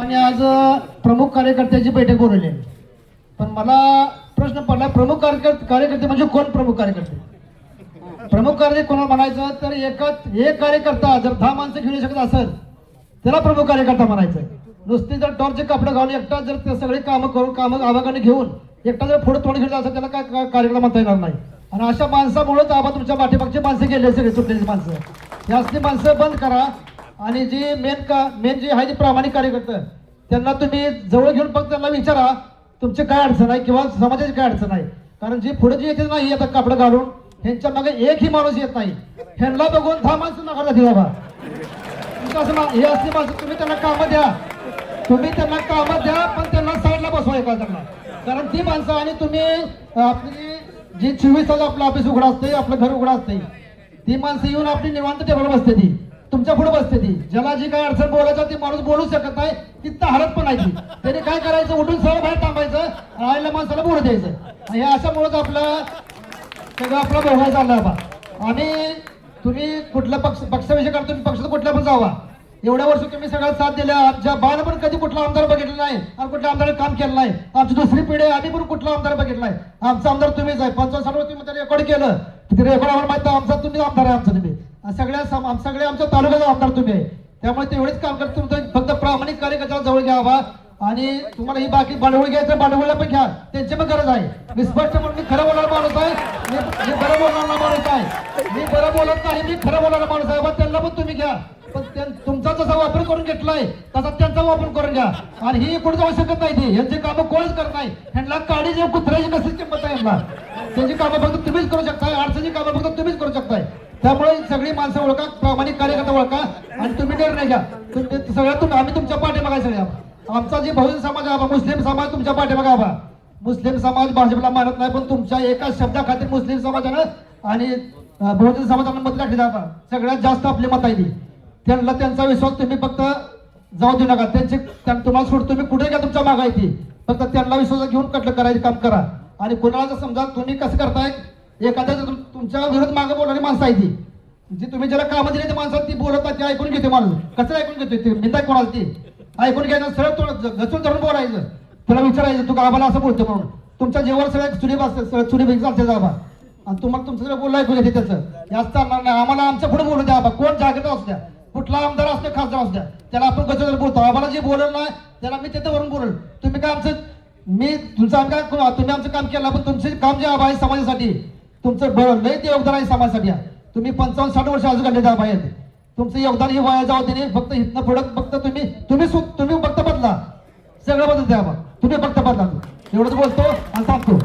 आणि आज प्रमुख कार्यकर्त्याची बैठक बोलवली आहे. पण मला प्रश्न पडला, प्रमुख कार्यकर्ते म्हणजे कोण प्रमुख कार्यकर्ते? प्रमुख कार्यकर्ते कोणाला म्हणायचं तर एक कार्यकर्ता जर 10 माणसं घेऊ शकत असेल त्याला प्रमुख कार्यकर्ता म्हणायचं. नुसती जर टॉर्चचे कपडे घालून एकटा जर ते सगळे कामं आवागाने घेऊन एकटा जर पुढे तोंड घेतलं असेल त्याला काय कार्यक्रम म्हणता येणार नाही. आणि अशा माणसामुळेच आबा तुमच्या पाठीमागची माणसं गेले, सगळे सुटलेली माणसं. ही असली माणसं बंद करा. आणि जी मेन जी आहे ती प्रामाणिक कार्यकर्ते त्यांना तुम्ही जवळ घेऊन फक्त त्यांना विचारा तुमची काय अडचण आहे किंवा समाजाची काय अडचण आहे. कारण जी पुढे जी येते नाही आता कपडे घालून ह्यांच्या मागे एकही माणूस येत नाही. ह्यांना बघून 10 माणसं नकार जाते बाबा. हे असली माणसं तुम्ही त्यांना कामं द्या, पण त्यांना साईडला बसवा एका त्यांना. कारण ती माणसं आणि तुम्ही आपली जी 24 तास आपलं ऑफिस उघडं असते, आपलं घर उघडं असते, ती माणसं येऊन आपली निवांत टेबल बसते, ती तुमच्या पुढे बसते. ती ज्याला जी काय अडचण बोलायचं ती माणूस बोलू शकत नाही, तिथं हरत पण नाही. त्याने काय करायचं, उठून सरळ बाहेर थांबायचं, राहिल्या माणसाला बोलू द्यायचं. हे अशामुळेच सगळं आपला व्यवहार चालला बा. आणि तुम्ही कुठल्या पक्षाविषयी करता, तुम्ही पक्षात कुठल्या पण जावा. एवढ्या वर्ष तुम्ही सगळ्या साथ दिल्या. आमच्या बाळानं पण कधी कुठला आमदार बघितलं नाही आणि कुठल्या आमदार काम केलं नाही. आमची दुसरी पिढी आम्ही पण कुठला आमदार बघितलं नाही. आमचा आमदार तुम्हीच आहे. 55 वर्षी तुम्ही रेकॉर्ड केलं, ते रेकॉर्ड आम्हाला माहिती आहे. आमचा तुम्ही आमदार आहे, आमचा तुम्ही सगळे आमच्या तालुक्याचा आमदार तुम्ही आहे. त्यामुळे तेवढेच काम करत तुमचं फक्त प्रामाणिक कार्यकर्त्याला जवळ घ्यावा. आणि तुम्हाला ही बाकी भांडवल घ्यायचं, भांडवळला पण घ्या, त्यांची पण गरज आहे. मी स्पष्ट म्हणून मी खरं बोलणारा माणूस आहे, मी बरं बोलणारा माणूस आहे. मी बरं बोलत नाही, मी खरं बोलणारा माणूस आहे. त्यांना पण तुम्ही घ्या, पण तुमचा जसा वापर करून घेतलाय तसा त्यांचा वापर करून घ्या. आणि ही पुढे जाऊ शकत नाही. ते यांची कामं कोणच करत नाही. ह्यांना काडी जे कुत्र्याची कसली किंमत आहे यांना. त्यांची कामं फक्त तुम्हीच करू शकताय, अडचणीची कामं फक्त तुम्हीच करू शकताय. त्यामुळे सगळी माणसं ओळखा, प्रामाणिक कार्यकर्ता ओळखा आणि तुम्ही निर्णय घ्या. सगळ्यातून आम्ही तुमच्या पाठीमागे आहे. सगळ्या आमचा जे बहुजन समाज आहे, मुस्लिम समाज तुमच्या पाठीमागे आहे. मुस्लिम समाज भाजपला मानत नाही, पण तुमच्या एका शब्दाखातीर मुस्लिम समाजानं आणि बहुजन समाजानं मत टाकली जातात. सगळ्यात जास्त आपली मत आहे ती. त्यांना त्यांचा विश्वास तुम्ही फक्त जाऊ देऊ नका. तुम्हाला सोड, तुम्ही कुठे घ्या, तुमच्या मागे आहे ती. फक्त त्यांना विश्वास घेऊन कटलं करायचं काम करा. आणि कोणाला समजा तुम्ही कसं करताय, एखाद्या तुमच्या विरोध मागे बोलणारी माणसं आहे ती, जी तुम्ही ज्याला कामं दिली ती माणसं ती बोलत नाही, ती ऐकून घेते माणूस. कसं ऐकून घेते ते निंदा कोणाला ती ऐकून घ्यायचं, सरळ घचून धरून बोलायचं. तुला विचारायचं तू गावाला असं बोलतो म्हणून. तुमच्या जीवावर सगळ्या चुरी बसते, चुरी भेट चालते जाबा. आणि तुम्हाला तुमचं सगळं बोललं ऐकून घेते त्याचं. याच चालणार नाही. आम्हाला आमच्या पुढे बोलू द्या. कोण जागृत असू द्या, कुठला आमदार असतो, खासदार असू द्या, त्याला आपण कसं बोलतो. आम्हाला जे बोललं नाही त्याला मी तिथे वरून बोलल. तुम्ही काय आमचं तुम्ही आमचं काम केलं, पण तुमचे काम जे आहे समाजासाठी तुमचं लय ते योगदान आहे समाजासाठी. तुम्ही 55-60 वर्ष अजून काढले जा बाहेर. तुमचं योगदान हे वाया जाऊ दे. फक्त इथनं पुढं फक्त तुम्ही फक्त बदला, सगळं बदल द्या. तुम्ही फक्त बदला. एवढंच बोलतो आणि सांगतो.